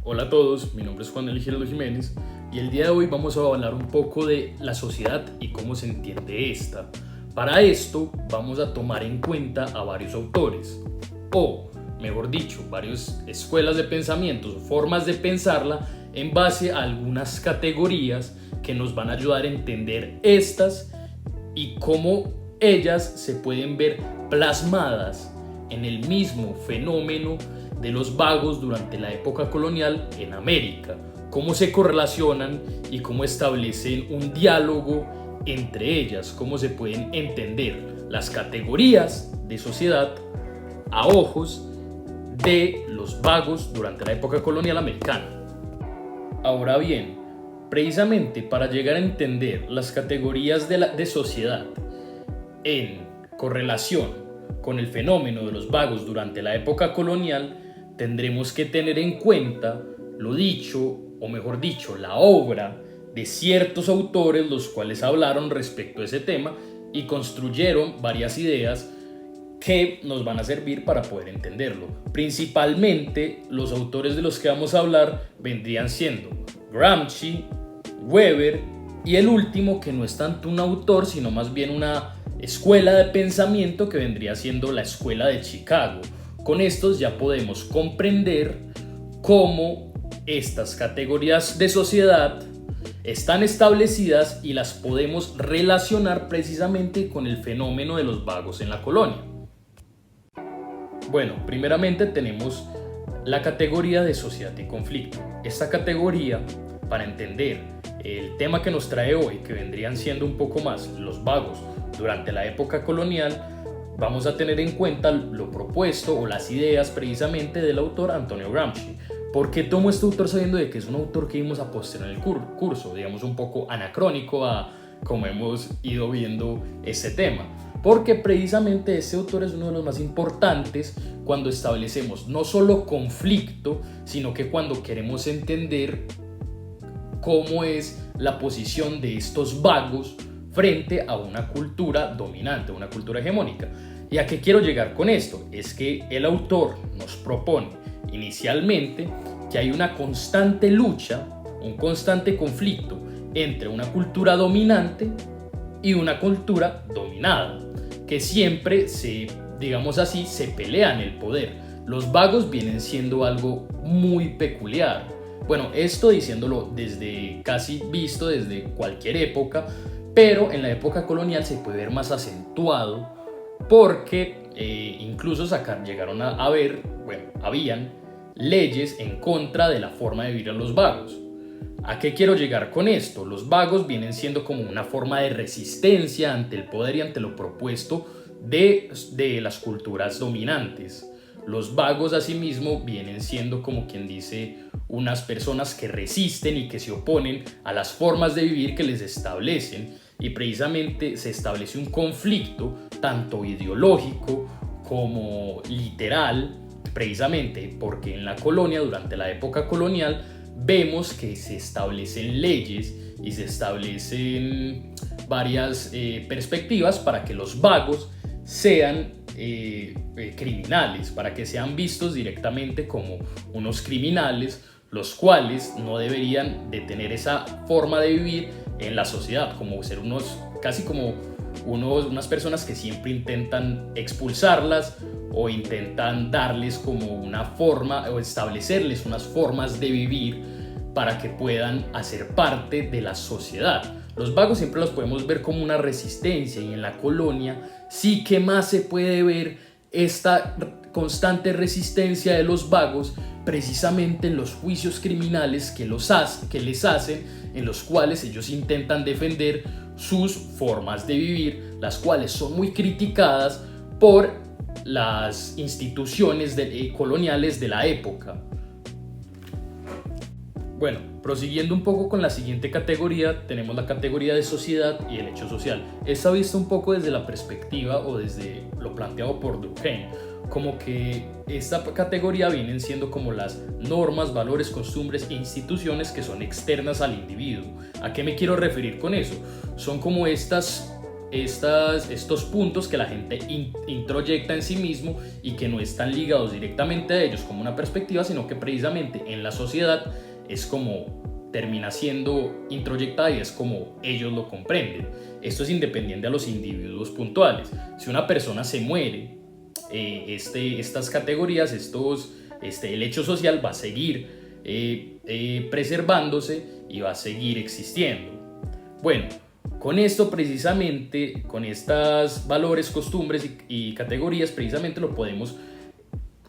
Hola a todos, mi nombre es Juan Eligio Jiménez y el día de hoy vamos a hablar un poco de la sociedad y cómo se entiende esta. Para esto vamos a tomar en cuenta a varios autores, o mejor dicho, varias escuelas de pensamientos o formas de pensarla en base a algunas categorías que nos van a ayudar a entender estas y cómo ellas se pueden ver plasmadas en el mismo fenómeno de los vagos durante la época colonial en América, cómo se correlacionan y cómo establecen un diálogo entre ellas, cómo se pueden entender las categorías de sociedad a ojos de los vagos durante la época colonial americana. Ahora bien, precisamente para llegar a entender las categorías de sociedad en correlación con el fenómeno de los vagos durante la época colonial, tendremos que tener en cuenta lo dicho, o mejor dicho, la obra de ciertos autores los cuales hablaron respecto a ese tema y construyeron varias ideas que nos van a servir para poder entenderlo. Principalmente los autores de los que vamos a hablar vendrían siendo Gramsci, Weber y el último, que no es tanto un autor sino más bien una escuela de pensamiento, que vendría siendo la Escuela de Chicago. Con estos ya podemos comprender cómo estas categorías de sociedad están establecidas y las podemos relacionar precisamente con el fenómeno de los vagos en la colonia. Bueno, primeramente tenemos la categoría de sociedad y conflicto. Esta categoría, para entender el tema que nos trae hoy, que vendrían siendo un poco más los vagos durante la época colonial, vamos a tener en cuenta lo propuesto o las ideas precisamente del autor Antonio Gramsci. ¿Por qué tomo este autor sabiendo de que es un autor que vimos a posterior en el curso? Digamos un poco anacrónico a como hemos ido viendo este tema. Porque precisamente este autor es uno de los más importantes cuando establecemos no solo conflicto, sino que cuando queremos entender cómo es la posición de estos vagos frente a una cultura dominante, una cultura hegemónica. ¿Y a qué quiero llegar con esto? Es que el autor nos propone inicialmente que hay una constante lucha, un constante conflicto entre una cultura dominante y una cultura dominada, que siempre digamos así, se pelean el poder. Los vagos vienen siendo algo muy peculiar. Bueno, esto diciéndolo desde casi visto desde cualquier época, pero en la época colonial se puede ver más acentuado porque incluso llegaron a haber, habían leyes en contra de la forma de vivir a los vagos. ¿A qué quiero llegar con esto? Los vagos vienen siendo como una forma de resistencia ante el poder y ante lo propuesto de las culturas dominantes. Los vagos asimismo vienen siendo, como quien dice, unas personas que resisten y que se oponen a las formas de vivir que les establecen, y precisamente se establece un conflicto tanto ideológico como literal, precisamente porque en la colonia, durante la época colonial, vemos que se establecen leyes y se establecen varias perspectivas para que los vagos sean criminales, para que sean vistos directamente como unos criminales, los cuales no deberían de tener esa forma de vivir en la sociedad, como ser unas personas que siempre intentan expulsarlas o intentan darles como una forma o establecerles unas formas de vivir para que puedan hacer parte de la sociedad. Los vagos siempre los podemos ver como una resistencia, y en la colonia sí que más se puede ver esta constante resistencia de los vagos precisamente en los juicios criminales que les hacen, en los cuales ellos intentan defender sus formas de vivir, las cuales son muy criticadas por las instituciones coloniales de la época. Bueno, prosiguiendo un poco con la siguiente categoría, tenemos la categoría de sociedad y el hecho social. Esta vista un poco desde la perspectiva o desde lo planteado por Durkheim, como que esta categoría vienen siendo como las normas, valores, costumbres e instituciones que son externas al individuo. ¿A qué me quiero referir con eso? Son como estas estos puntos que la gente introyecta en sí mismo y que no están ligados directamente a ellos como una perspectiva, sino que precisamente en la sociedad es como termina siendo introyectada y es como ellos lo comprenden. Esto es independiente a los individuos puntuales. Si una persona se muere, estas categorías, el hecho social va a seguir preservándose y va a seguir existiendo. Bueno, con esto precisamente, con estas valores, costumbres y categorías, precisamente lo podemos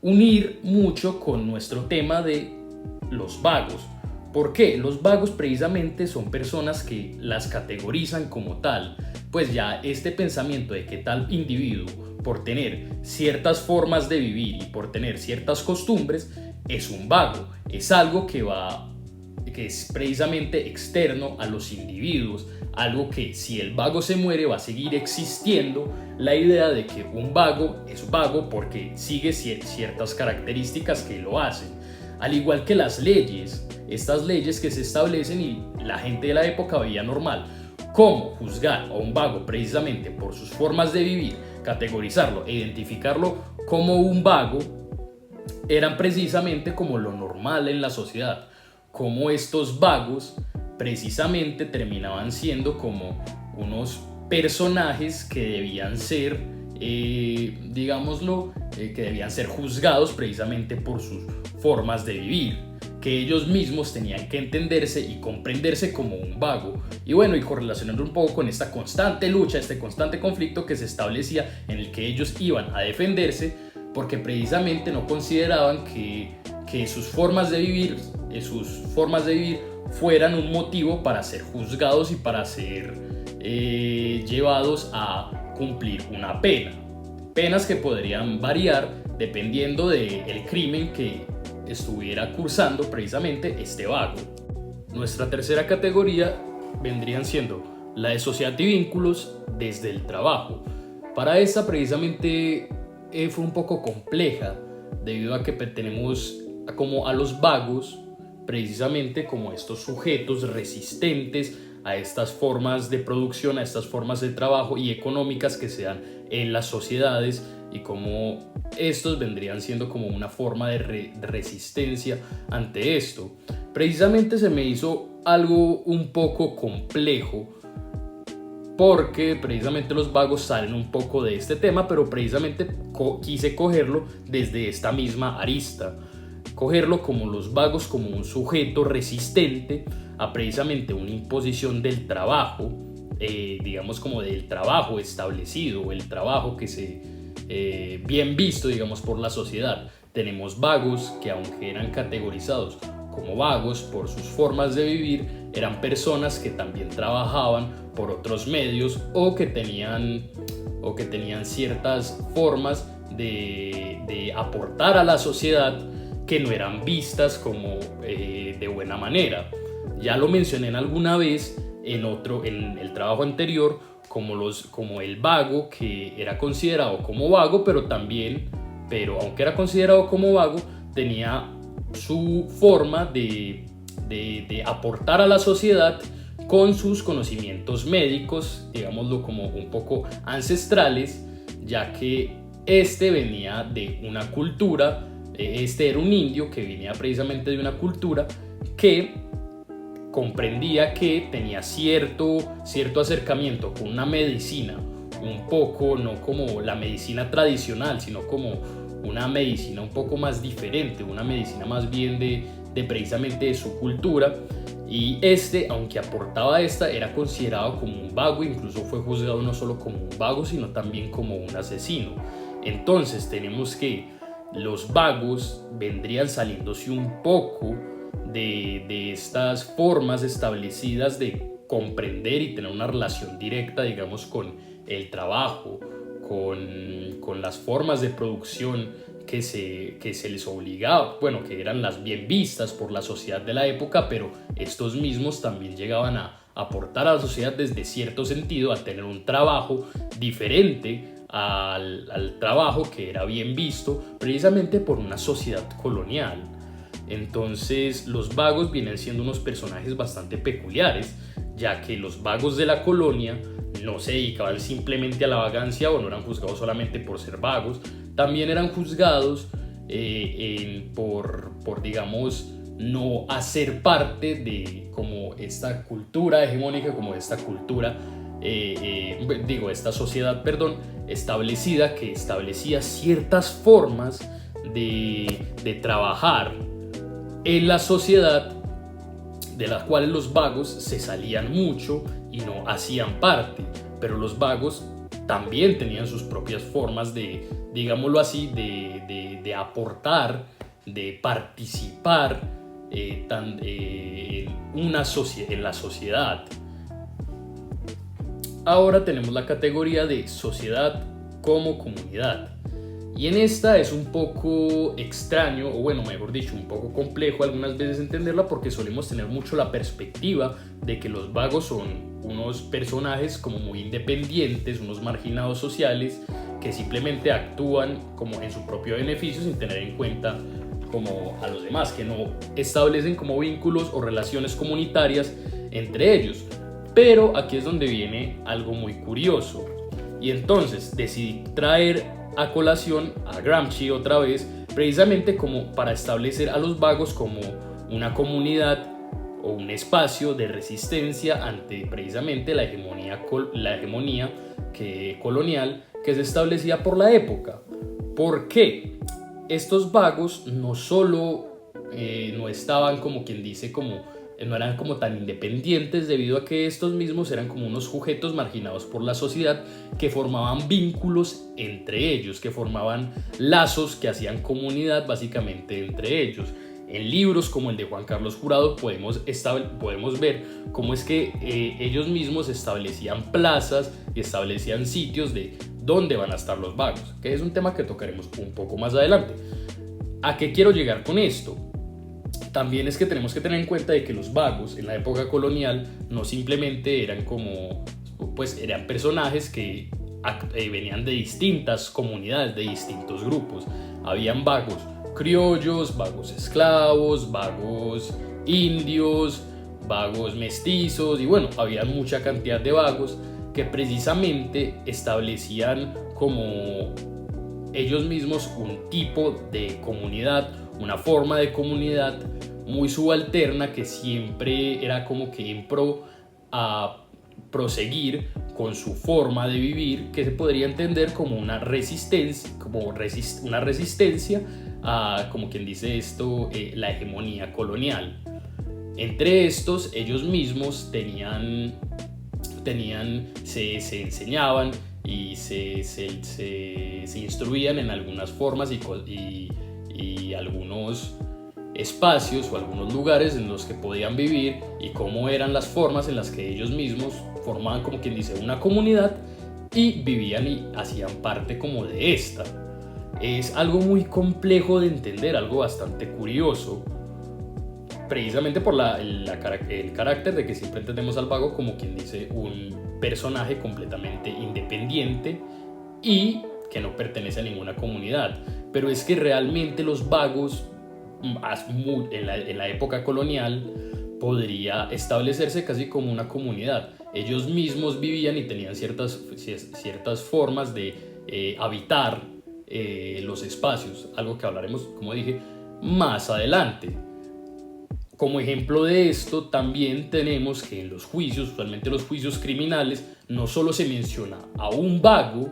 unir mucho con nuestro tema de los vagos. ¿Por qué? Los vagos precisamente son personas que las categorizan como tal, pues ya este pensamiento de que tal individuo, por tener ciertas formas de vivir y por tener ciertas costumbres, es un vago, es algo que es precisamente externo a los individuos, algo que si el vago se muere va a seguir existiendo la idea de que un vago es vago porque sigue ciertas características que lo hacen. Al igual que las leyes, estas leyes que se establecen y la gente de la época veía normal cómo juzgar a un vago precisamente por sus formas de vivir, categorizarlo e identificarlo como un vago, eran precisamente como lo normal en la sociedad, como estos vagos precisamente terminaban siendo como unos personajes que debían ser, que debían ser juzgados precisamente por sus formas de vivir, que ellos mismos tenían que entenderse y comprenderse como un vago. Y bueno, y correlacionando un poco con esta constante lucha, este constante conflicto que se establecía en el que ellos iban a defenderse, porque precisamente no consideraban que sus formas de vivir fueran un motivo para ser juzgados y para ser llevados a cumplir una pena. Penas que podrían variar dependiendo del crimen que estuviera cursando precisamente este vago. Nuestra tercera categoría vendrían siendo la de sociedad y vínculos desde el trabajo. Para esta precisamente fue un poco compleja debido a que tenemos como a los vagos precisamente como estos sujetos resistentes a estas formas de producción, a estas formas de trabajo y económicas que se dan en las sociedades, y como estos vendrían siendo como una forma de resistencia ante esto. Precisamente se me hizo algo un poco complejo porque precisamente los vagos salen un poco de este tema, pero precisamente quise cogerlo desde esta misma arista, cogerlo como los vagos como un sujeto resistente a precisamente una imposición del trabajo, digamos como del trabajo establecido, el trabajo que se bien visto, digamos, por la sociedad. Tenemos vagos que, aunque eran categorizados como vagos por sus formas de vivir, eran personas que también trabajaban por otros medios o que tenían ciertas formas de aportar a la sociedad que no eran vistas como de buena manera. Ya lo mencioné alguna vez en el trabajo anterior, como el vago que era considerado como vago, pero aunque era considerado como vago, tenía su forma de aportar a la sociedad con sus conocimientos médicos, digámoslo como un poco ancestrales, ya que venía de una cultura, era un indio que venía precisamente de una cultura que comprendía que tenía cierto acercamiento con una medicina, un poco no como la medicina tradicional, sino como una medicina un poco más diferente, una medicina más bien de precisamente de su cultura. Y aunque aportaba era considerado como un vago, incluso fue juzgado no solo como un vago, sino también como un asesino. Entonces tenemos que los vagos vendrían saliéndose un poco de estas formas establecidas de comprender y tener una relación directa, digamos, con el trabajo, con las formas de producción que se les obligaba, bueno, que eran las bien vistas por la sociedad de la época, pero estos mismos también llegaban a aportar a la sociedad desde cierto sentido, a tener un trabajo diferente al trabajo que era bien visto precisamente por una sociedad colonial. Entonces los vagos vienen siendo unos personajes bastante peculiares, ya que los vagos de la colonia no se dedicaban simplemente a la vagancia o no eran juzgados solamente por ser vagos, también eran juzgados por, digamos, no hacer parte de como esta cultura hegemónica, como esta cultura, esta sociedad, establecida, que establecía ciertas formas de trabajar en la sociedad, de las cuales los vagos se salían mucho y no hacían parte, pero los vagos también tenían sus propias formas de, digámoslo así, de aportar, de participar en la sociedad. Ahora tenemos la categoría de sociedad como comunidad. Y en esta es un poco extraño, o bueno, mejor dicho, un poco complejo algunas veces entenderla, porque solemos tener mucho la perspectiva de que los vagos son unos personajes como muy independientes, unos marginados sociales que simplemente actúan como en su propio beneficio sin tener en cuenta como a los demás, que no establecen como vínculos o relaciones comunitarias entre ellos. Pero aquí es donde viene algo muy curioso, y entonces decidí traer a colación a Gramsci otra vez, precisamente como para establecer a los vagos como una comunidad o un espacio de resistencia ante precisamente la hegemonía colonial que se establecía por la época. ¿Por qué? Estos vagos no solo no estaban, como quien dice, no eran como tan independientes, debido a que estos mismos eran como unos sujetos marginados por la sociedad que formaban vínculos entre ellos, que formaban lazos que hacían comunidad básicamente entre ellos. En libros como el de Juan Carlos Jurado podemos ver cómo es que ellos mismos establecían plazas y establecían sitios de dónde van a estar los vagos, que es un tema que tocaremos un poco más adelante. ¿A qué quiero llegar con esto? También es que tenemos que tener en cuenta de que los vagos en la época colonial no simplemente eran eran personajes que venían de distintas comunidades, de distintos grupos. Habían vagos criollos, vagos esclavos, vagos indios, vagos mestizos, y bueno, había mucha cantidad de vagos que precisamente establecían como ellos mismos un tipo de comunidad, una forma de comunidad muy subalterna que siempre era como que en pro a proseguir con su forma de vivir, que se podría entender como una resistencia, a, como quien dice esto, la hegemonía colonial. Entre estos, ellos mismos se enseñaban y se instruían en algunas formas y algunos espacios o algunos lugares en los que podían vivir, y cómo eran las formas en las que ellos mismos formaban, como quien dice, una comunidad y vivían y hacían parte como de esta. Es algo muy complejo de entender, algo bastante curioso, precisamente por el carácter de que siempre entendemos al vago como quien dice un personaje completamente independiente y que no pertenece a ninguna comunidad. Pero es que realmente los vagos en la época colonial podría establecerse casi como una comunidad. Ellos mismos vivían y tenían ciertas formas de habitar los espacios, algo que hablaremos, como dije, más adelante. Como ejemplo de esto, también tenemos que en los juicios, usualmente los juicios criminales, no solo se menciona a un vago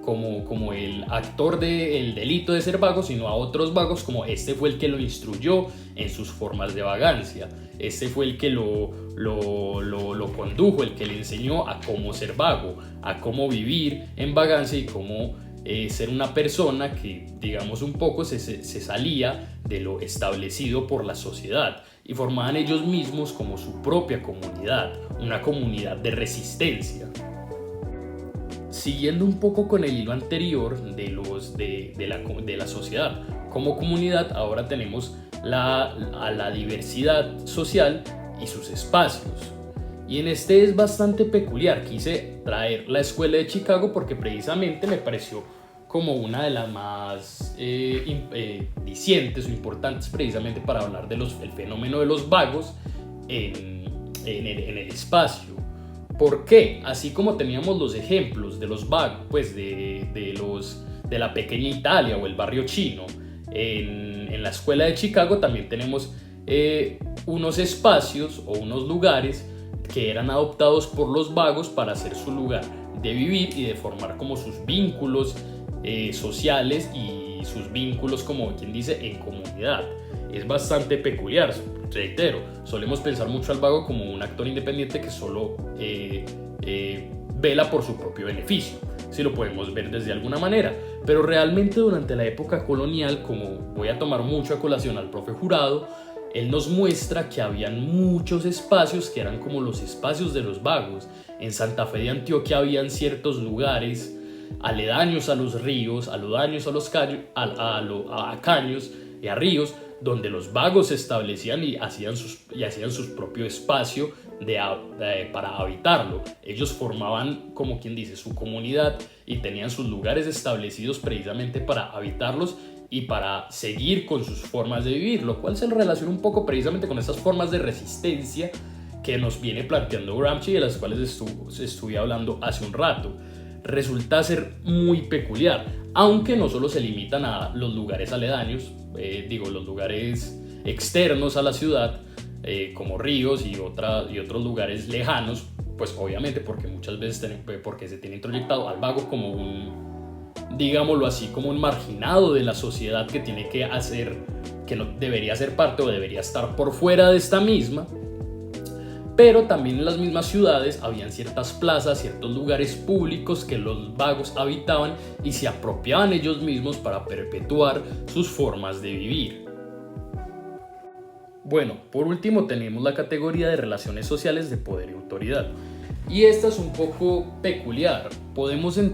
como el actor del delito de ser vago, sino a otros vagos como este fue el que lo instruyó en sus formas de vagancia, este fue el que lo condujo, el que le enseñó a cómo ser vago, a cómo vivir en vagancia y cómo ser una persona que, digamos, un poco se salía de lo establecido por la sociedad y formaban ellos mismos como su propia comunidad, una comunidad de resistencia. Siguiendo un poco con el hilo anterior de la sociedad como comunidad, ahora tenemos a la diversidad social y sus espacios. Y en este es bastante peculiar. Quise traer la escuela de Chicago porque precisamente me pareció como una de las más dicientes o importantes precisamente para hablar del fenómeno de los vagos en el espacio. ¿Por qué? Así como teníamos los ejemplos de los vagos, pues de la pequeña Italia o el barrio chino, en la escuela de Chicago también tenemos unos espacios o unos lugares que eran adoptados por los vagos para hacer su lugar de vivir y de formar como sus vínculos sociales y sus vínculos, como quien dice, en comunidad. Es bastante peculiar, reitero, solemos pensar mucho al vago como un actor independiente que solo vela por su propio beneficio, si lo podemos ver desde alguna manera, pero realmente durante la época colonial, como voy a tomar mucho a colación al profe Jurado, él nos muestra que habían muchos espacios que eran como los espacios de los vagos. En Santa Fe de Antioquia habían ciertos lugares aledaños a los ríos, aledaños a los caños y a ríos, donde los vagos se establecían y hacían su propio espacio para habitarlo. Ellos formaban, como quien dice, su comunidad y tenían sus lugares establecidos precisamente para habitarlos y para seguir con sus formas de vivir, lo cual se relaciona un poco precisamente con esas formas de resistencia que nos viene planteando Gramsci, de las cuales estuve hablando hace un rato. Resulta ser muy peculiar, aunque no solo se limitan a los lugares aledaños, los lugares externos a la ciudad, como ríos y otros lugares lejanos, pues obviamente porque muchas veces porque se tiene introyectado al vago como digámoslo así, como un marginado de la sociedad que tiene que hacer, que no debería ser parte o debería estar por fuera de esta misma. Pero también en las mismas ciudades habían ciertas plazas, ciertos lugares públicos que los vagos habitaban y se apropiaban ellos mismos para perpetuar sus formas de vivir. Bueno, por último tenemos la categoría de relaciones sociales de poder y autoridad. Y esta es un poco peculiar.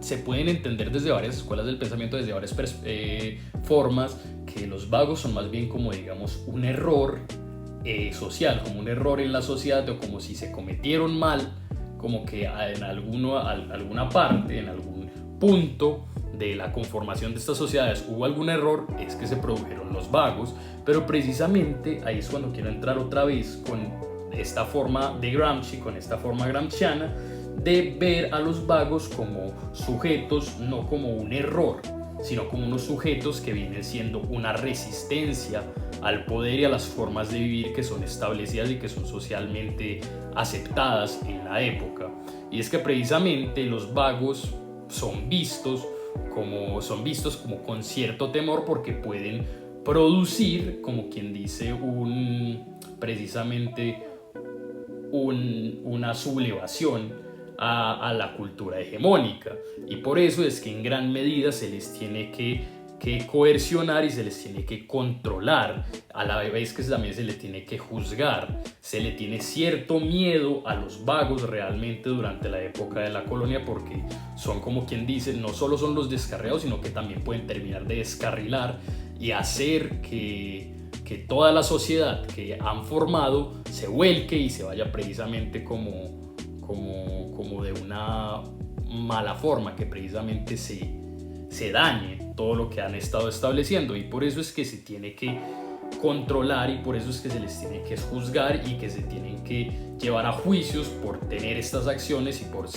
Se pueden entender desde varias escuelas del pensamiento, desde varias formas, que los vagos son más bien como, digamos, un error social, como un error en la sociedad, o como si se cometieron mal, como que en alguna parte, en algún punto de la conformación de estas sociedades hubo algún error, es que se produjeron los vagos. Pero precisamente ahí es cuando quiero entrar otra vez con esta forma de Gramsci, con esta forma gramsciana de ver a los vagos como sujetos, no como un error, sino como unos sujetos que vienen siendo una resistencia al poder y a las formas de vivir que son establecidas y que son socialmente aceptadas en la época. Y es que precisamente los vagos son vistos como con cierto temor, porque pueden producir, como quien dice, precisamente una sublevación a la cultura hegemónica, y por eso es que en gran medida se les tiene que coercionar y se les tiene que controlar, a la vez que también se les tiene que juzgar. Se le tiene cierto miedo a los vagos realmente durante la época de la colonia, porque son, como quien dice, no solo son los descarriados, sino que también pueden terminar de descarrilar y hacer que toda la sociedad que han formado se vuelque y se vaya precisamente como de una mala forma, que precisamente se dañe todo lo que han estado estableciendo. Y por eso es que se tiene que controlar, y por eso es que se les tiene que juzgar y que se tienen que llevar a juicios por tener estas acciones y por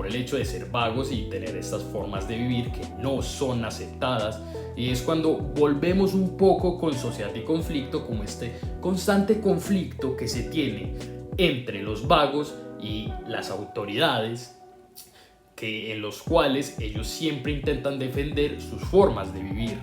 el hecho de ser vagos y tener estas formas de vivir que no son aceptadas. Y es cuando volvemos un poco con Sociedad y Conflicto, como este constante conflicto que se tiene entre los vagos y las autoridades, en los cuales ellos siempre intentan defender sus formas de vivir.